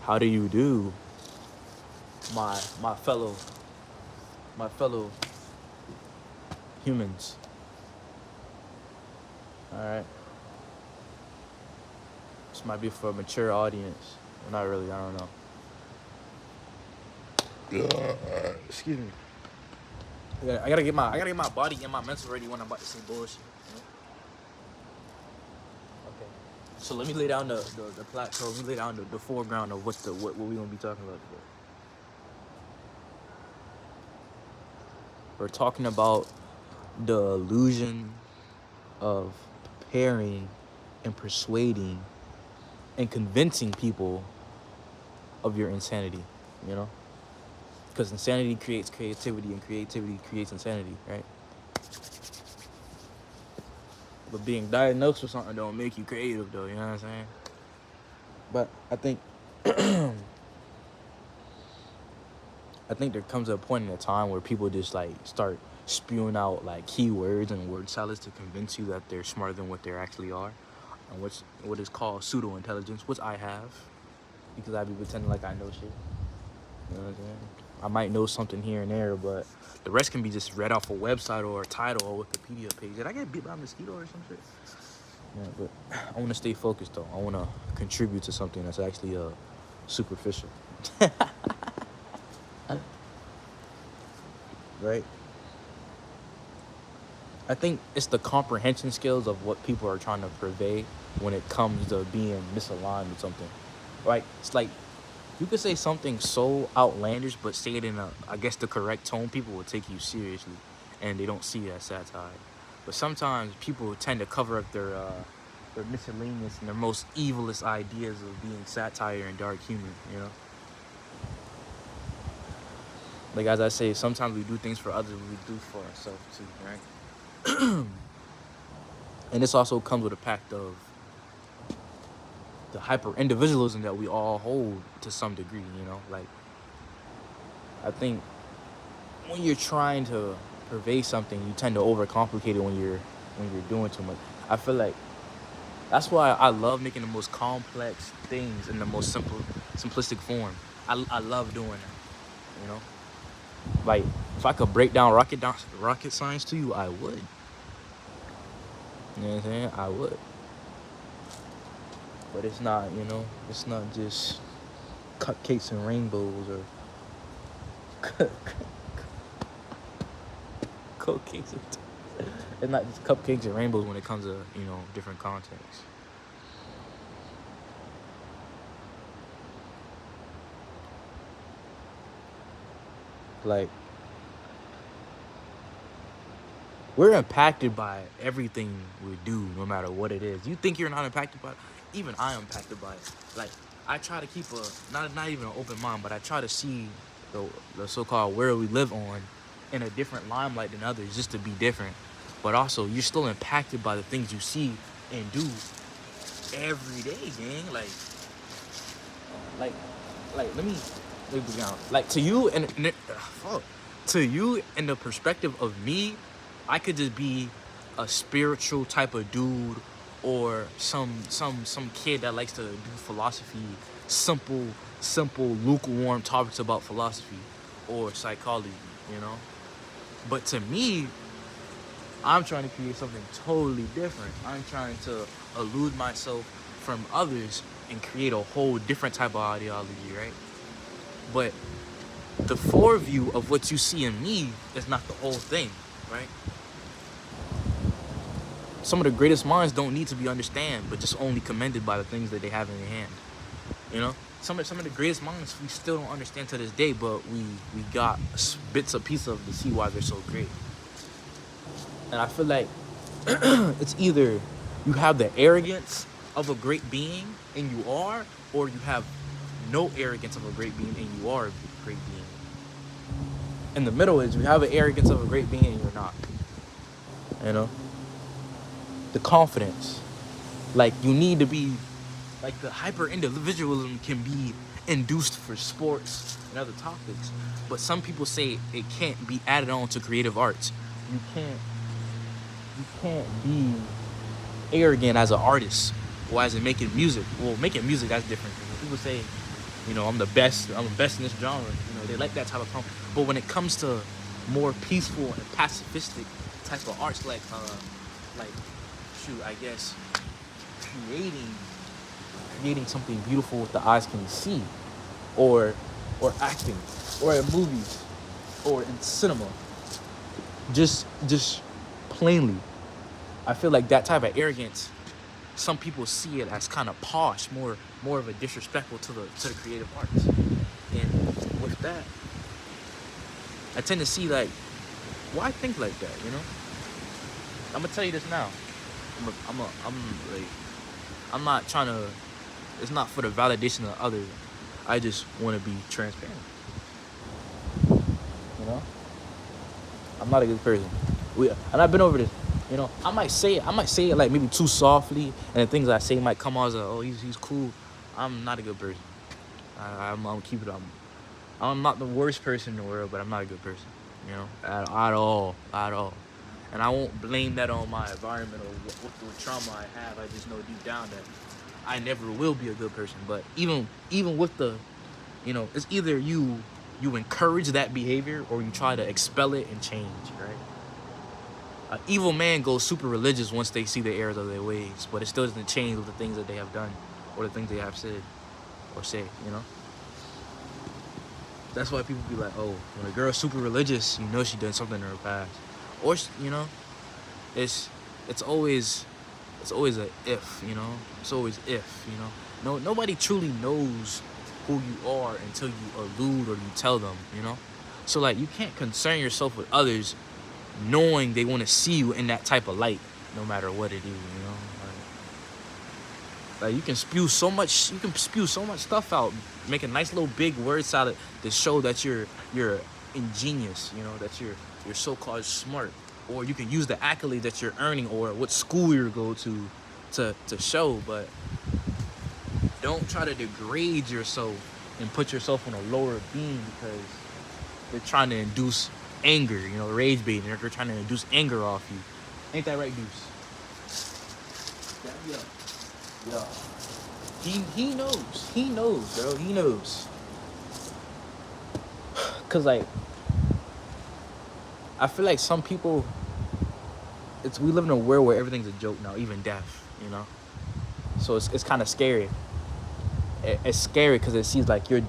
How do you do, my fellow humans? All right, this might be for a mature audience. Well, not really. I don't know. Excuse me. I gotta get my body and my mental ready when I'm about to say bullshit. You know? Okay. So let me lay down the plateau. Let me lay down the foreground of what we gonna be talking about today. We're talking about the illusion of preparing and persuading and convincing people of your insanity, you know? Because insanity creates creativity and creativity creates insanity, right? But being diagnosed with something don't make you creative though, you know what I'm saying? But I think there comes a point in a time where people just like start spewing out like keywords and word salads to convince you that they're smarter than what they actually are, and what is called pseudo intelligence, which I have, because I be pretending like I know shit. You know what I'm saying? I might know something here and there, but the rest can be just read off a website or a title or Wikipedia page. Did I get bit by a mosquito or some shit? Yeah, but I want to stay focused though. I want to contribute to something that's actually superficial. Right? I think it's the comprehension skills of what people are trying to purvey when it comes to being misaligned with something. Right? It's like you could say something so outlandish, but say it in I guess, the correct tone. People will take you seriously, and they don't see it as satire. But sometimes people tend to cover up their miscellaneous and their most evilest ideas of being satire and dark humor. You know, like as I say, sometimes we do things for others, we do for ourselves too, right? And this also comes with a pact of the hyper individualism that we all hold to some degree. You know, like I think when you're trying to purvey something, you tend to overcomplicate it when you're doing too much. I feel like that's why I love making the most complex things in the most simplistic form. I love doing that. You know, like if I could break down rocket science to you, I would. You know what I'm saying? I would. But it's not. You know, it's not just cupcakes and rainbows or cupcakes. It's not just cupcakes and rainbows when it comes to different contexts. Like we're impacted by everything we do, no matter what it is. You think you're not impacted by it? Even I am impacted by it. Like I try to keep not even an open mind, but I try to see the so-called world we live on in a different limelight than others, just to be different. But also, you're still impacted by the things you see and do every day, gang. Like, let me be honest. Like to you to you in the perspective of me, I could just be a spiritual type of dude, or some kid that likes to do philosophy, simple lukewarm topics about philosophy or psychology, you know. But to me, I'm trying to create something totally different. I'm trying to elude myself from others and create a whole different type of ideology, right? But the foreview of what you see in me is not the whole thing, right? Some of the greatest minds don't need to be understood, but just only commended by the things that they have in their hand. You know, some of the greatest minds we still don't understand to this day, but we got bits of pieces of to see why they're so great. And I feel like it's either you have the arrogance of a great being and you are, or you have no arrogance of a great being and you are a great being. In the middle is you have an arrogance of a great being and you're not. You know? The confidence. Like you need to be, like the hyper individualism can be induced for sports and other topics, but some people say it can't be added on to creative arts. You can't be arrogant as an artist or as in making music. Well, making music, that's different. People say I'm the best. I'm the best in this genre. They like that type of tone. But when it comes to more peaceful and pacifistic type of arts, like shoot, I guess creating creating something beautiful with the eyes can see, or acting, or in movies, or in cinema. Just plainly, I feel like that type of arrogance. Some people see it as kind of posh, more of a disrespectful to the creative arts. And with that, I tend to see like, why think like that? I'm gonna tell you this now. I'm like, I'm not trying to. It's not for the validation of others. I just want to be transparent. You know, I'm not a good person. And I've been over this. I might say it like maybe too softly, and the things I say might come out as oh, he's cool. I'm not a good person. I'm keep it. I'm not the worst person in the world, but I'm not a good person. At all. And I won't blame that on my environment or what trauma I have. I just know deep down that I never will be a good person. But even with the, it's either you encourage that behavior or you try to expel it and change, right? An evil man goes super religious once they see the errors of their ways, but it still doesn't change with the things that they have done or the things they have said or say, That's why people be like, oh, when a girl's super religious, she done something in her past. Or, it's always a if, It's always if, No, nobody truly knows who you are until you allude or you tell them, So, like, you can't concern yourself with others knowing they want to see you in that type of light, no matter what it is, Like you can spew so much stuff out, make a nice little big word salad to show that you're ingenious, that you're so-called smart, or you can use the accolade that you're earning or what school you go to show, but don't try to degrade yourself and put yourself on a lower beam because they're trying to induce anger, rage baiting. They're trying to induce anger off you. Ain't that right, Deuce? Yeah. He knows. He knows, bro. He knows. Cause like, I feel like some people, we live in a world where everything's a joke now, even death, So it's kind of scary. It's scary because it seems like your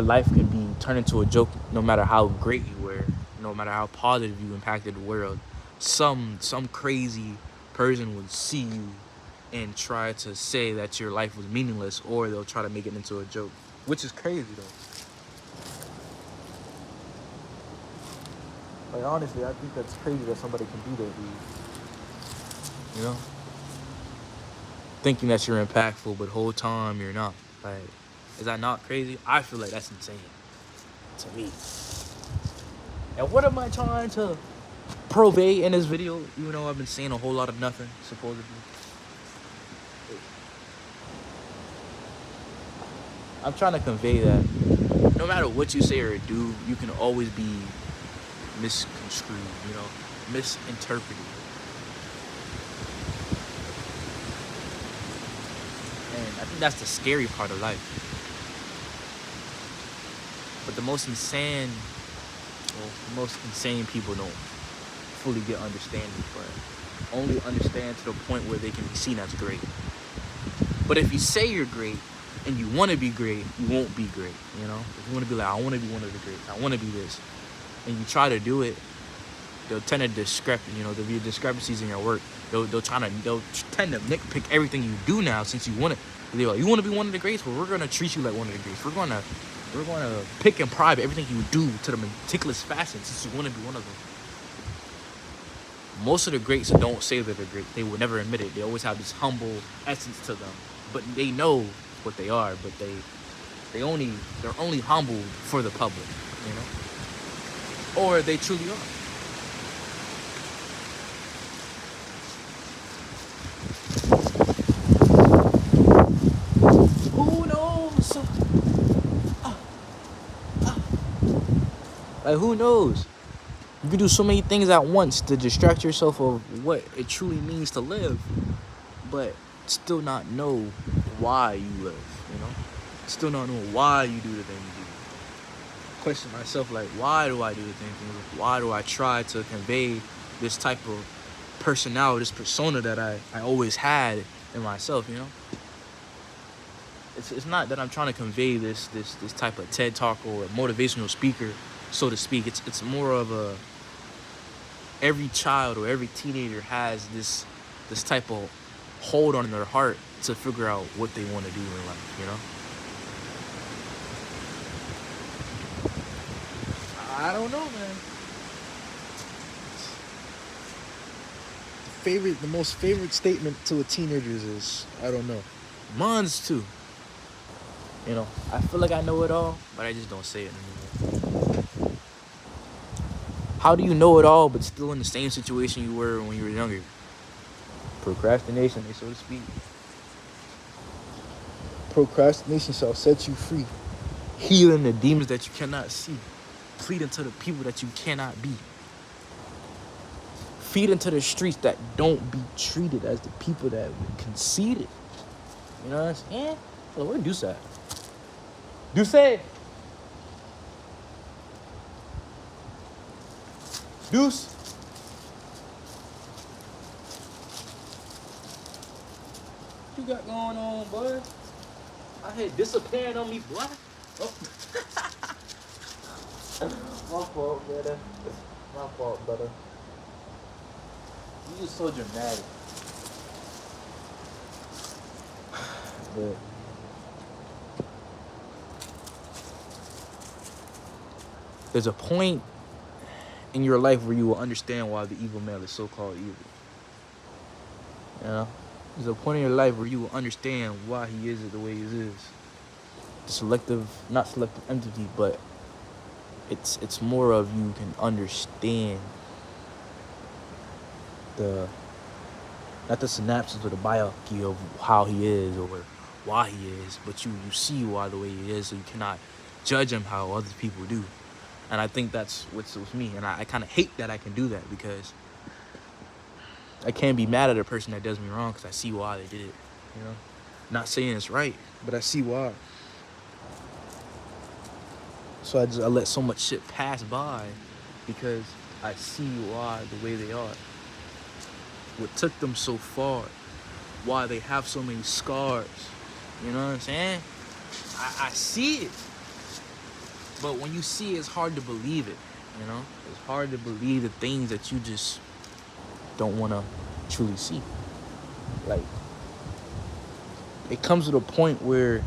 life can be turned into a joke, no matter how great you were, no matter how positive you impacted the world. Some crazy person would see you and try to say that your life was meaningless, or they'll try to make it into a joke, which is crazy though. Like honestly, I think that's crazy that somebody can do that to you. Thinking that you're impactful, but whole time you're not. Like, is that not crazy? I feel like that's insane to me. And what am I trying to purvey in this video? Even though I've been saying a whole lot of nothing, supposedly. I'm trying to convey that no matter what you say or do, you can always be misconstrued, misinterpreted. And I think that's the scary part of life. But the most insane people don't fully get understanding, but only understand to the point where they can be seen as great. But if you say you're great and you want to be great, you won't be great, If you want to be like, I want to be one of the greats, I want to be this, and you try to do it, they'll tend to there'll be discrepancies in your work. They'll tend to nitpick everything you do now since you want it. They're like, you want to be one of the greats? Well, we're going to treat you like one of the greats. We're going to pick and pride everything you do to the meticulous fashion since you want to be one of them. Most of the greats don't say that they're great. They will never admit it. They always have this humble essence to them. But they know what they are, but they're only humble for the public, Or they truly are. Who knows? Like, who knows? You can do so many things at once to distract yourself of what it truly means to live, but still not know why you live, Still not knowing why you do the things you do. Question myself, like, why do I do the things? Why do I try to convey this type of personality, this persona that I always had in myself, you know? It's not that I'm trying to convey this type of TED talk or motivational speaker, so to speak. It's more of a, every child or every teenager has this type of hold on their heart to figure out what they want to do in life, you know? I don't know, man. The most favorite statement to a teenager is, I don't know. Mine's too. You know, I feel like I know it all, but I just don't say it anymore. How do you know it all, but still in the same situation you were when you were younger? Procrastination, so to speak. Procrastination shall set you free. Healing the demons that you cannot see. Pleading to the people that you cannot be. Feeding to the streets that don't be treated as the people that were conceited. You know what I'm saying? Well, where Deuce at? Deuce! Deuce! What you got going on, bud? I had disappearing on me, boy. Oh. My fault, brother. My fault, brother. You just so dramatic. But there's a point in your life where you will understand why the evil male is so-called evil. You know? There's a point in your life where you will understand why he is the way he is. Not selective empathy, but it's more of you can understand not the synapses or the biology of how he is or why he is, but you see why the way he is, so you cannot judge him how other people do. And I think that's what's with me. And I kind of hate that I can do that, because I can't be mad at a person that does me wrong because I see why they did it. You know, not saying it's right, but I see why. So I let so much shit pass by because I see why the way they are. What took them so far, why they have so many scars. You know what I'm saying? I see it. But when you see it, it's hard to believe it, you know? It's hard to believe the things that you just don't want to truly see. Like, it comes to a point where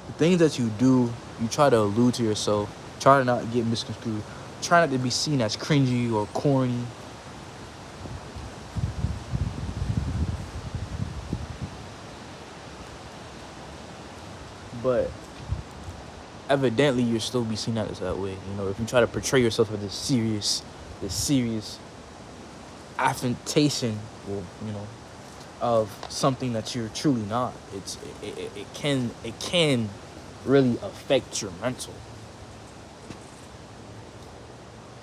the things that you do, you try to allude to yourself, try to not get misconstrued, try not to be seen as cringy or corny. But evidently you'll still be seen as that way. You know, if you try to portray yourself with this serious affectation, well, you know, of something that you're truly not. It can really affect your mental.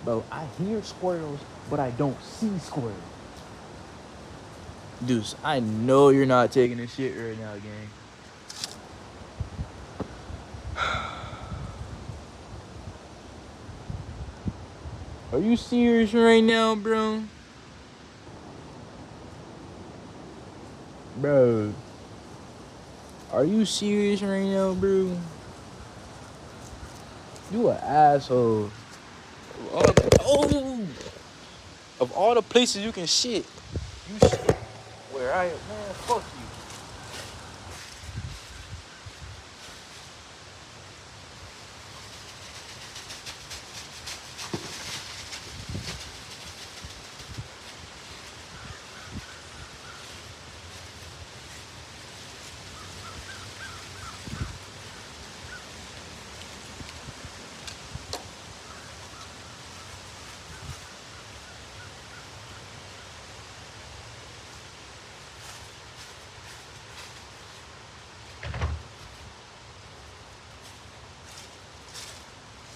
But I hear squirrels, but I don't see squirrels. Deuce, I know you're not taking this shit right now, gang. Are you serious right now, bro? Bro. Are you serious right now, bro? You an asshole. Of all the places you can shit, you shit where I am. Man, fuck you.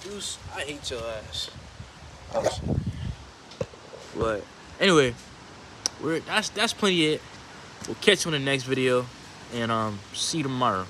Deuce, I hate your ass. But anyway, that's plenty of it. We'll catch you in the next video, and see you tomorrow.